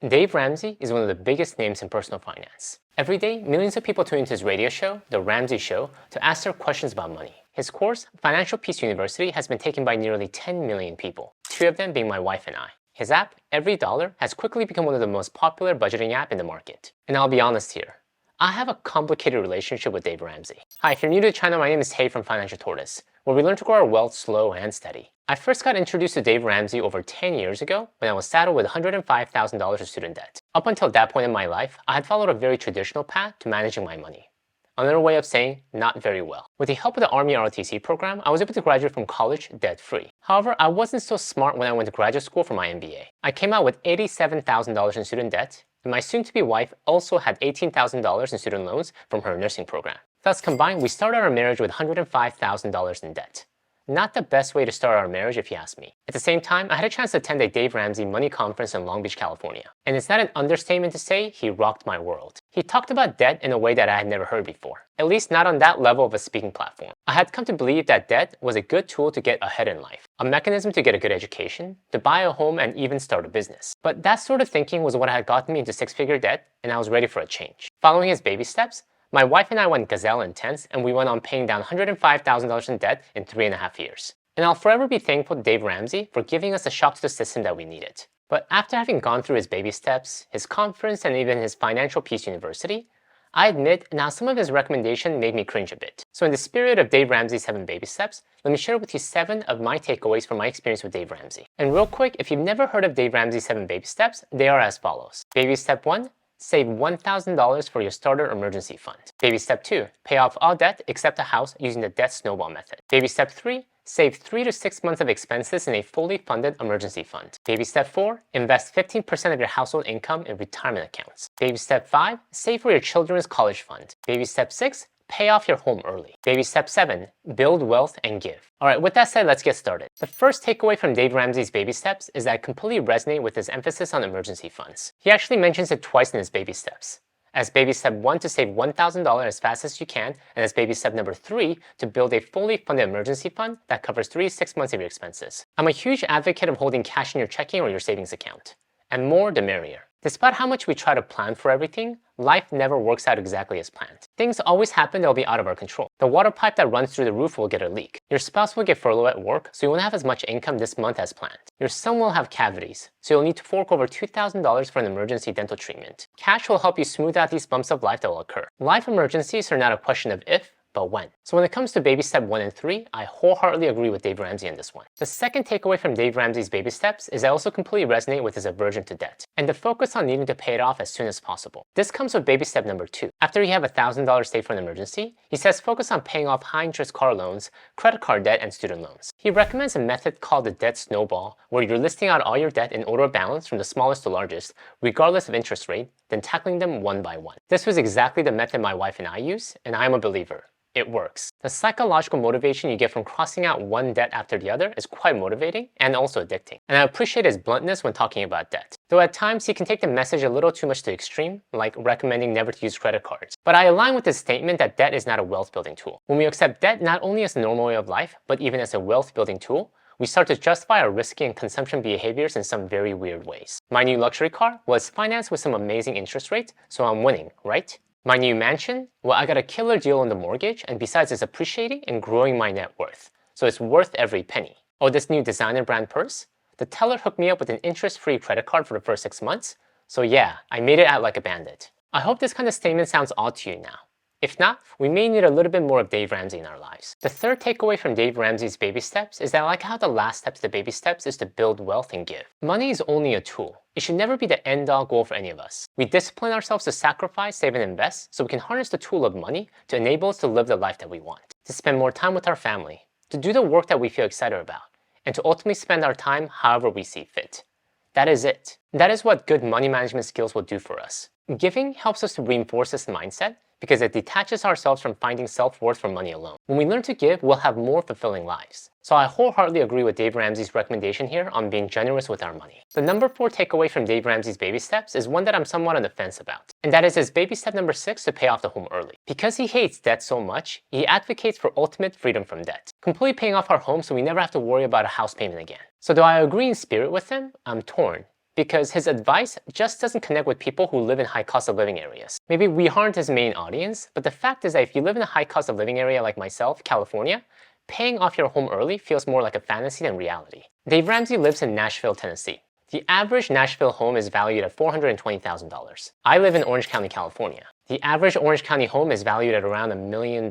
Dave Ramsey is one of the biggest names in personal finance. Every day, millions of people tune into his radio show, The Ramsey Show, to ask their questions about money. His course, Financial Peace University, has been taken by nearly 10 million people, 2 of them being my wife and I. His app, Every Dollar, has quickly become one of the most popular budgeting apps in the market. And I'll be honest here, I have a complicated relationship with Dave Ramsey. Hi, if you're new to the channel, my name is Tay from Financial Tortoise, where we learn to grow our wealth slow and steady. I first got introduced to Dave Ramsey over 10 years ago when I was saddled with $105,000 of student debt. Up until that point in my life, I had followed a very traditional path to managing my money. Another way of saying, not very well. With the help of the Army ROTC program, I was able to graduate from college debt-free. However, I wasn't so smart when I went to graduate school for my MBA. I came out with $87,000 in student debt, and my soon-to-be wife also had $18,000 in student loans from her nursing program. Thus combined, we started our marriage with $105,000 in debt. Not the best way to start our marriage if you ask me. At the same time, I had a chance to attend a Dave Ramsey money conference in Long Beach, California. And it's not an understatement to say he rocked my world. He talked about debt in a way that I had never heard before. At least not on that level of a speaking platform. I had come to believe that debt was a good tool to get ahead in life. A mechanism to get a good education, to buy a home and even start a business. But that sort of thinking was what had gotten me into six-figure debt, and I was ready for a change. Following his baby steps, my wife and I went gazelle intense, and we went on paying down $105,000 in debt in 3.5 years. And I'll forever be thankful to Dave Ramsey for giving us a shock to the system that we needed. But after having gone through his baby steps, his conference, and even his Financial Peace University, I admit now some of his recommendations made me cringe a bit. So in the spirit of Dave Ramsey's 7 baby steps, let me share with you 7 of my takeaways from my experience with Dave Ramsey. And real quick, if you've never heard of Dave Ramsey's 7 baby steps, they are as follows. Baby step 1. Save $1,000 for your starter emergency fund. Baby step 2, pay off all debt except a house using the debt snowball method. Baby step 3, save 3 to 6 months of expenses in a fully funded emergency fund. Baby step 4, invest 15% of your household income in retirement accounts. Baby step 5, save for your children's college fund. Baby step 6, pay off your home early. Baby step 7, build wealth and give. Alright, with that said, let's get started. The first takeaway from Dave Ramsey's baby steps is that I completely resonate with his emphasis on emergency funds. He actually mentions it twice in his baby steps. As baby step 1 to save $1,000 as fast as you can, and as baby step number 3 to build a fully funded emergency fund that covers 3 to 6 months of your expenses. I'm a huge advocate of holding cash in your checking or your savings account. And more the merrier. Despite how much we try to plan for everything, life never works out exactly as planned. Things always happen that will be out of our control. The water pipe that runs through the roof will get a leak. Your spouse will get furloughed at work, so you won't have as much income this month as planned. Your son will have cavities, so you'll need to fork over $2,000 for an emergency dental treatment. Cash will help you smooth out these bumps of life that will occur. Life emergencies are not a question of if, but when. So when it comes to baby step 1 and 3, I wholeheartedly agree with Dave Ramsey on this one. The second takeaway from Dave Ramsey's baby steps is I also completely resonate with his aversion to debt, and the focus on needing to pay it off as soon as possible. This comes with baby step number 2. After you have $1,000 saved for an emergency, he says focus on paying off high-interest car loans, credit card debt, and student loans. He recommends a method called the debt snowball, where you're listing out all your debt in order of balance from the smallest to largest, regardless of interest rate, then tackling them one by one. This was exactly the method my wife and I use, and I am a believer. It works. The psychological motivation you get from crossing out one debt after the other is quite motivating and also addicting. And I appreciate his bluntness when talking about debt. Though at times he can take the message a little too much to the extreme, like recommending never to use credit cards. But I align with his statement that debt is not a wealth building tool. When we accept debt not only as a normal way of life, but even as a wealth building tool, we start to justify our risky and consumption behaviors in some very weird ways. My new luxury car was financed with some amazing interest rates, so I'm winning, right? My new mansion? Well, I got a killer deal on the mortgage, and besides it's appreciating and growing my net worth. So it's worth every penny. Oh, this new designer brand purse? The teller hooked me up with an interest-free credit card for the first 6 months. So yeah, I made it out like a bandit. I hope this kind of statement sounds odd to you now. If not, we may need a little bit more of Dave Ramsey in our lives. The third takeaway from Dave Ramsey's baby steps is that I like how the last step to the baby steps is to build wealth and give. Money is only a tool. It should never be the end-all goal for any of us. We discipline ourselves to sacrifice, save, and invest so we can harness the tool of money to enable us to live the life that we want, to spend more time with our family, to do the work that we feel excited about, and to ultimately spend our time however we see fit. That is it. That is what good money management skills will do for us. Giving helps us to reinforce this mindset because it detaches ourselves from finding self-worth from money alone. When we learn to give, we'll have more fulfilling lives. So I wholeheartedly agree with Dave Ramsey's recommendation here on being generous with our money. The number 4 takeaway from Dave Ramsey's baby steps is one that I'm somewhat on the fence about. And that is his baby step number 6 to pay off the home early. Because he hates debt so much, he advocates for ultimate freedom from debt. Completely paying off our home so we never have to worry about a house payment again. So do I agree in spirit with him? I'm torn. because his advice just doesn't connect with people who live in high cost of living areas. Maybe we aren't his main audience, but the fact is that if you live in a high cost of living area like myself, California, paying off your home early feels more like a fantasy than reality. Dave Ramsey lives in Nashville, Tennessee. The average Nashville home is valued at $420,000. I live in Orange County, California. The average Orange County home is valued at around $1 million.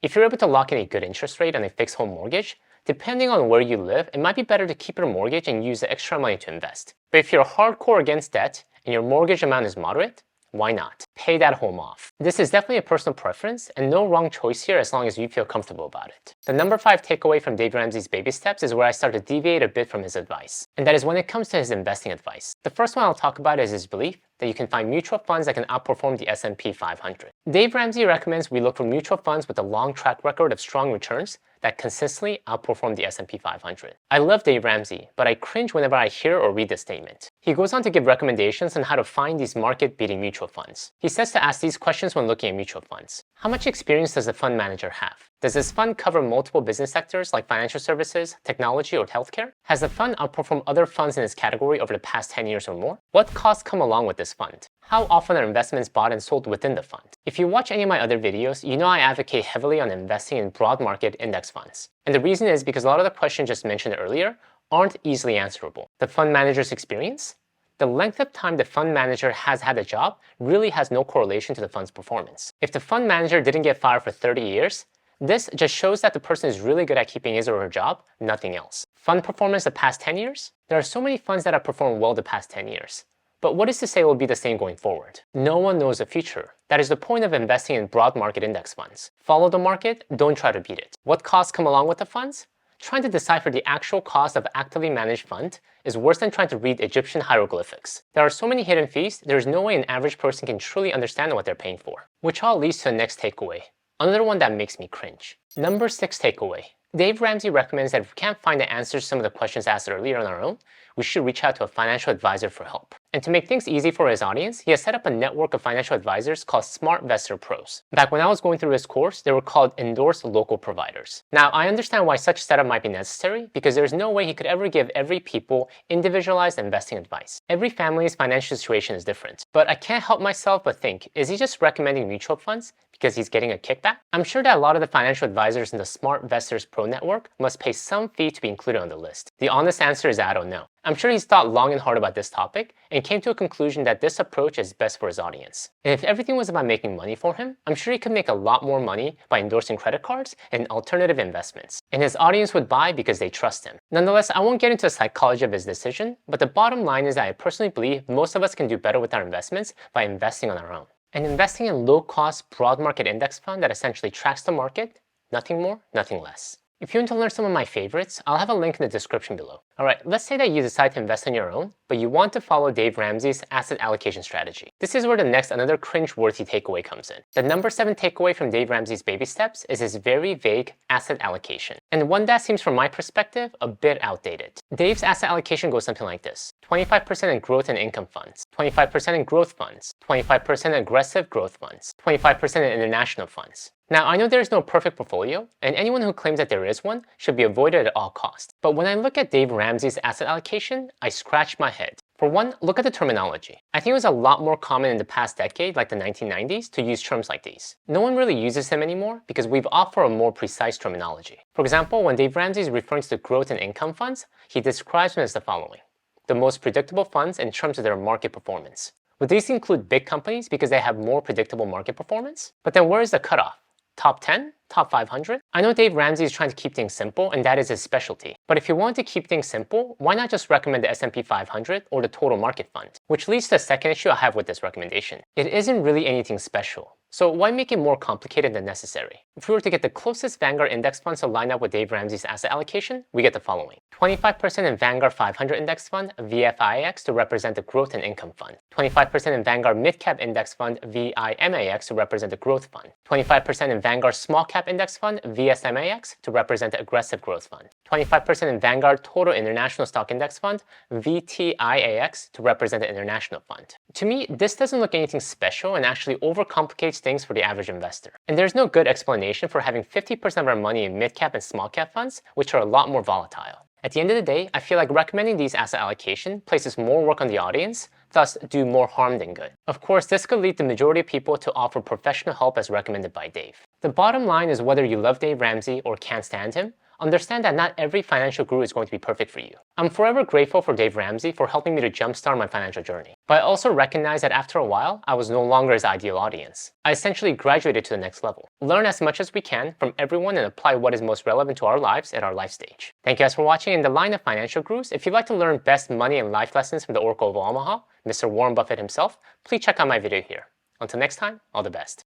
If you're able to lock in a good interest rate on a fixed home mortgage, depending on where you live, it might be better to keep your mortgage and use the extra money to invest. But if you're hardcore against debt and your mortgage amount is moderate, why not? Pay that home off. This is definitely a personal preference and no wrong choice here as long as you feel comfortable about it. The number 5 takeaway from Dave Ramsey's baby steps is where I start to deviate a bit from his advice. And that is when it comes to his investing advice. The first one I'll talk about is his belief that you can find mutual funds that can outperform the S&P 500. Dave Ramsey recommends we look for mutual funds with a long track record of strong returns that consistently outperform the S&P 500. I love Dave Ramsey, but I cringe whenever I hear or read this statement. He goes on to give recommendations on how to find these market-beating mutual funds. He says to ask these questions when looking at mutual funds. How much experience does the fund manager have? Does this fund cover multiple business sectors like financial services, technology, or healthcare? Has the fund outperformed other funds in this category over the past 10 years or more? What costs come along with this fund? How often are investments bought and sold within the fund? If you watch any of my other videos, you know I advocate heavily on investing in broad market index funds. And the reason is because a lot of the questions just mentioned earlier aren't easily answerable. The fund manager's experience? The length of time the fund manager has had a job really has no correlation to the fund's performance. If the fund manager didn't get fired for 30 years, this just shows that the person is really good at keeping his or her job, nothing else. Fund performance the past 10 years? There are so many funds that have performed well the past 10 years. But what is to say it will be the same going forward? No one knows the future. That is the point of investing in broad market index funds. Follow the market, don't try to beat it. What costs come along with the funds? Trying to decipher the actual cost of actively managed fund is worse than trying to read Egyptian hieroglyphics. There are so many hidden fees, there is no way an average person can truly understand what they're paying for. Which all leads to the next takeaway. Another one that makes me cringe. Number 6 takeaway. Dave Ramsey recommends that if we can't find the answers to some of the questions asked earlier on our own, we should reach out to a financial advisor for help. And to make things easy for his audience, he has set up a network of financial advisors called SmartVestor Pros. Back when I was going through his course, they were called endorsed local providers. Now, I understand why such setup might be necessary because there's no way he could ever give every people individualized investing advice. Every family's financial situation is different. But I can't help myself but think, is he just recommending mutual funds because he's getting a kickback? I'm sure that a lot of the financial advisors in the SmartVestors Pro network must pay some fee to be included on the list. The honest answer is I don't know. I'm sure he's thought long and hard about this topic and came to a conclusion that this approach is best for his audience. And if everything was about making money for him, I'm sure he could make a lot more money by endorsing credit cards and alternative investments. And his audience would buy because they trust him. Nonetheless, I won't get into the psychology of his decision, but the bottom line is that I personally believe most of us can do better with our investments by investing on our own. And investing in low-cost, broad market index fund that essentially tracks the market, nothing more, nothing less. If you want to learn some of my favorites, I'll have a link in the description below. Alright, let's say that you decide to invest on your own, but you want to follow Dave Ramsey's asset allocation strategy. This is where another cringe-worthy takeaway comes in. The number 7 takeaway from Dave Ramsey's baby steps is his very vague asset allocation, and one that seems from my perspective a bit outdated. Dave's asset allocation goes something like this: 25% in growth and income funds, 25% in growth funds, 25% in aggressive growth funds, 25% in international funds. Now, I know there is no perfect portfolio, and anyone who claims that there is one should be avoided at all costs. But when I look at Dave Ramsey's asset allocation, I scratch my head. For one, look at the terminology. I think it was a lot more common in the past decade, like the 1990s, to use terms like these. No one really uses them anymore because we've offered a more precise terminology. For example, when Dave Ramsey is referring to growth and income funds, he describes them as the following: the most predictable funds in terms of their market performance. Would these include big companies because they have more predictable market performance? But then where is the cutoff? Top 10? Top 500? I know Dave Ramsey is trying to keep things simple, and that is his specialty. But if you want to keep things simple, why not just recommend the S&P 500 or the total market fund? Which leads to the second issue I have with this recommendation. It isn't really anything special. So why make it more complicated than necessary? If we were to get the closest Vanguard index funds to line up with Dave Ramsey's asset allocation, we get the following: 25% in Vanguard 500 index fund, VFIX, to represent the growth and income fund. 25% in Vanguard mid-cap index fund, VIMAX, to represent the growth fund. 25% in Vanguard small cap index fund, VSMAX, to represent the aggressive growth fund. 25% in Vanguard total international stock index fund, VTIAX, to represent the international fund. To me, this doesn't look anything special and actually overcomplicates things for the average investor. And there's no good explanation for having 50% of our money in mid-cap and small-cap funds, which are a lot more volatile. At the end of the day, I feel like recommending these asset allocation places more work on the audience, thus do more harm than good. Of course, this could lead the majority of people to offer professional help as recommended by Dave. The bottom line is whether you love Dave Ramsey or can't stand him, understand that not every financial guru is going to be perfect for you. I'm forever grateful for Dave Ramsey for helping me to jumpstart my financial journey. But I also recognize that after a while, I was no longer his ideal audience. I essentially graduated to the next level. Learn as much as we can from everyone and apply what is most relevant to our lives at our life stage. Thank you guys for watching. In the line of financial gurus, if you'd like to learn best money and life lessons from the Oracle of Omaha, Mr. Warren Buffett himself, please check out my video here. Until next time, all the best.